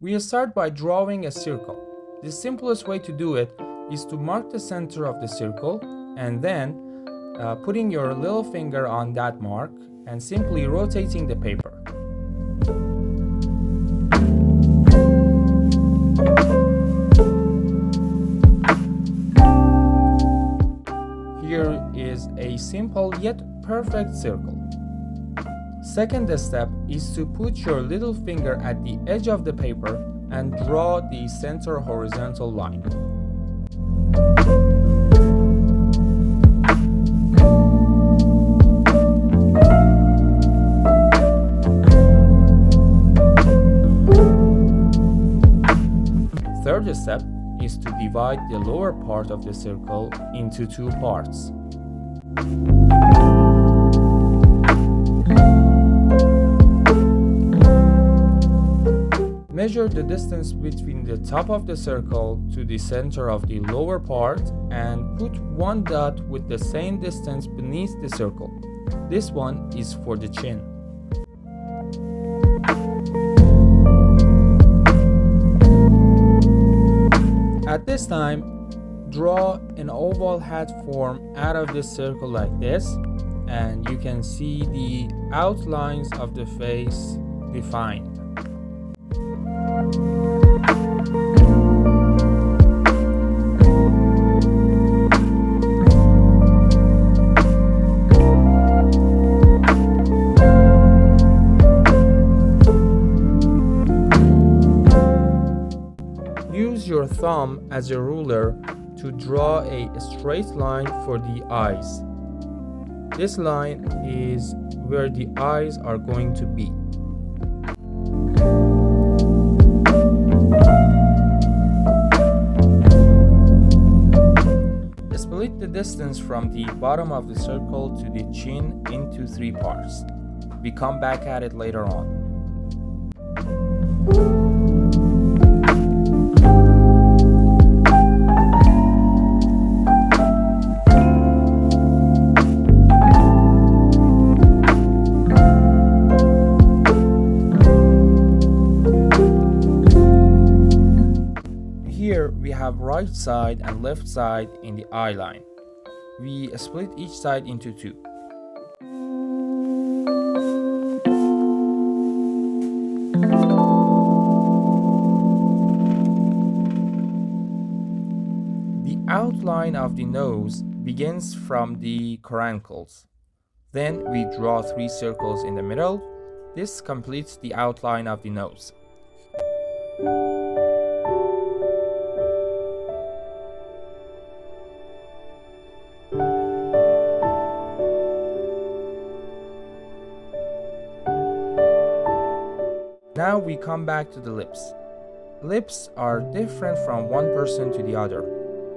We start by drawing a circle. The simplest way to do it is to mark the center of the circle and then putting your little finger on that mark and simply rotating the paper. Here is a simple yet perfect circle. Second step is to put your little finger at the edge of the paper and draw the center horizontal line. Third step is to divide the lower part of the circle into two parts. Measure the distance between the top of the circle to the center of the lower part and put one dot with the same distance beneath the circle. This one is for the chin. At this time, draw an oval hat form out of this circle like this, and you can see the outlines of the face defined. Use your thumb as a ruler to draw a straight line for the eyes. This line is where the eyes are going to be. Split the distance from the bottom of the circle to the chin into three parts. We come back at it later on. Here we have right side and left side in the eye line. We split each side into two. The outline of the nose begins from the corancles. Then we draw three circles in the middle. This completes the outline of the nose. Now we come back to the lips. Lips are different from one person to the other.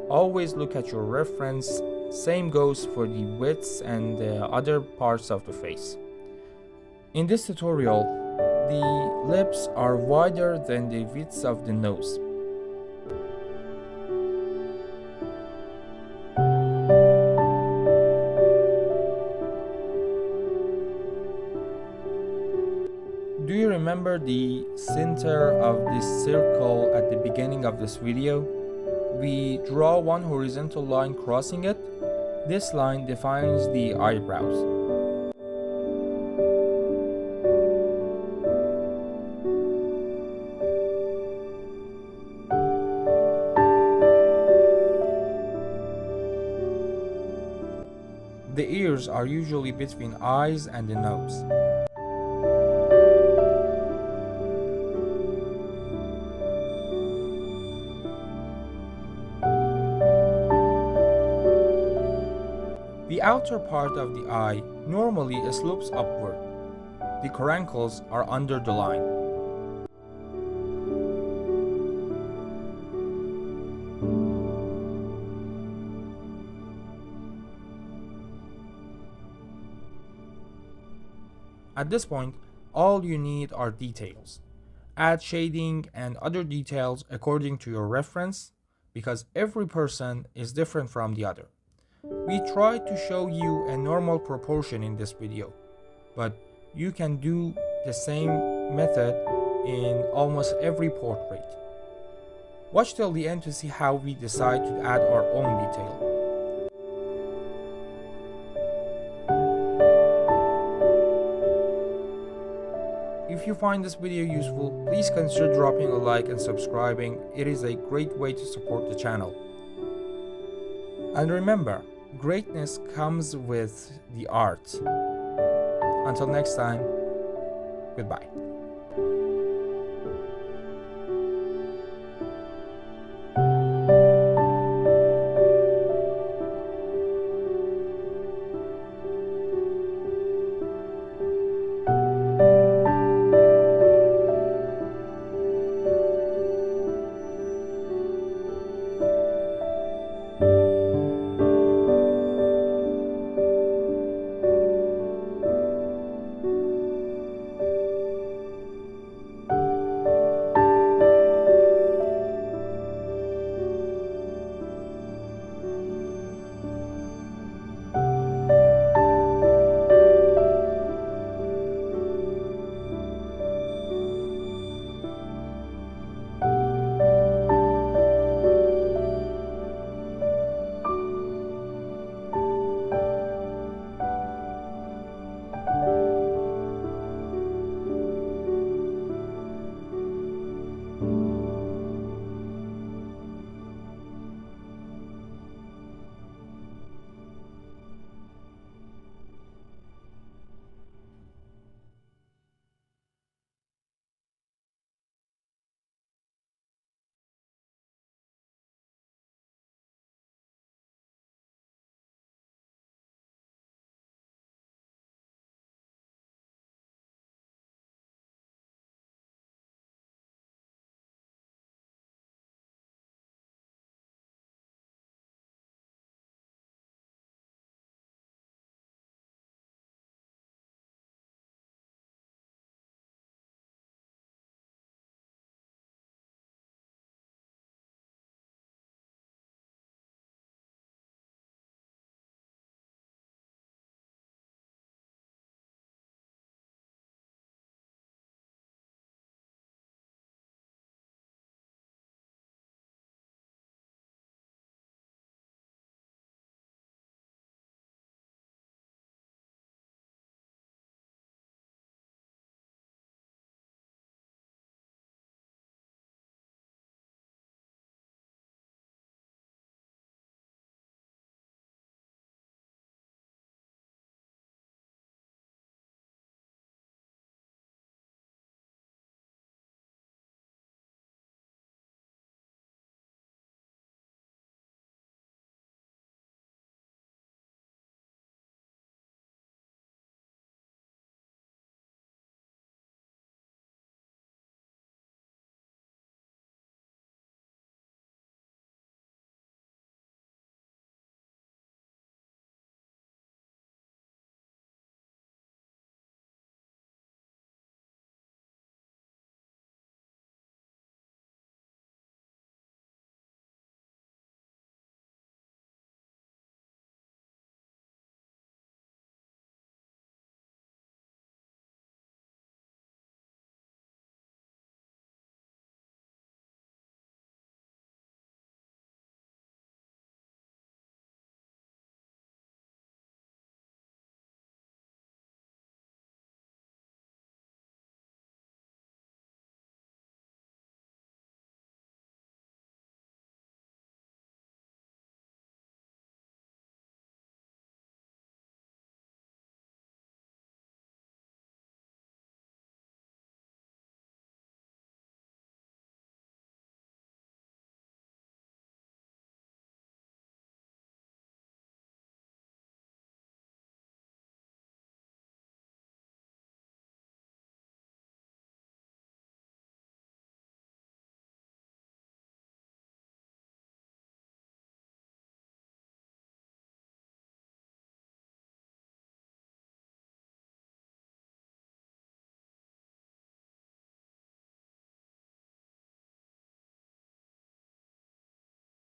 Always look at your reference. Same goes for the widths and the other parts of the face. In this tutorial, the lips are wider than the widths of the nose. Do you remember the center of this circle at the beginning of this video? We draw one horizontal line crossing it. This line defines the eyebrows. The ears are usually between eyes and the nose. The outer part of the eye normally slopes upward. The corancles are under the line. At this point, all you need are details. Add shading and other details according to your reference, because every person is different from the other. We tried to show you a normal proportion in this video, but you can do the same method in almost every portrait. Watch till the end to see how we decide to add our own detail. If you find this video useful, please consider dropping a like and subscribing. It is a great way to support the channel. And remember, greatness comes with the art. Until next time, goodbye.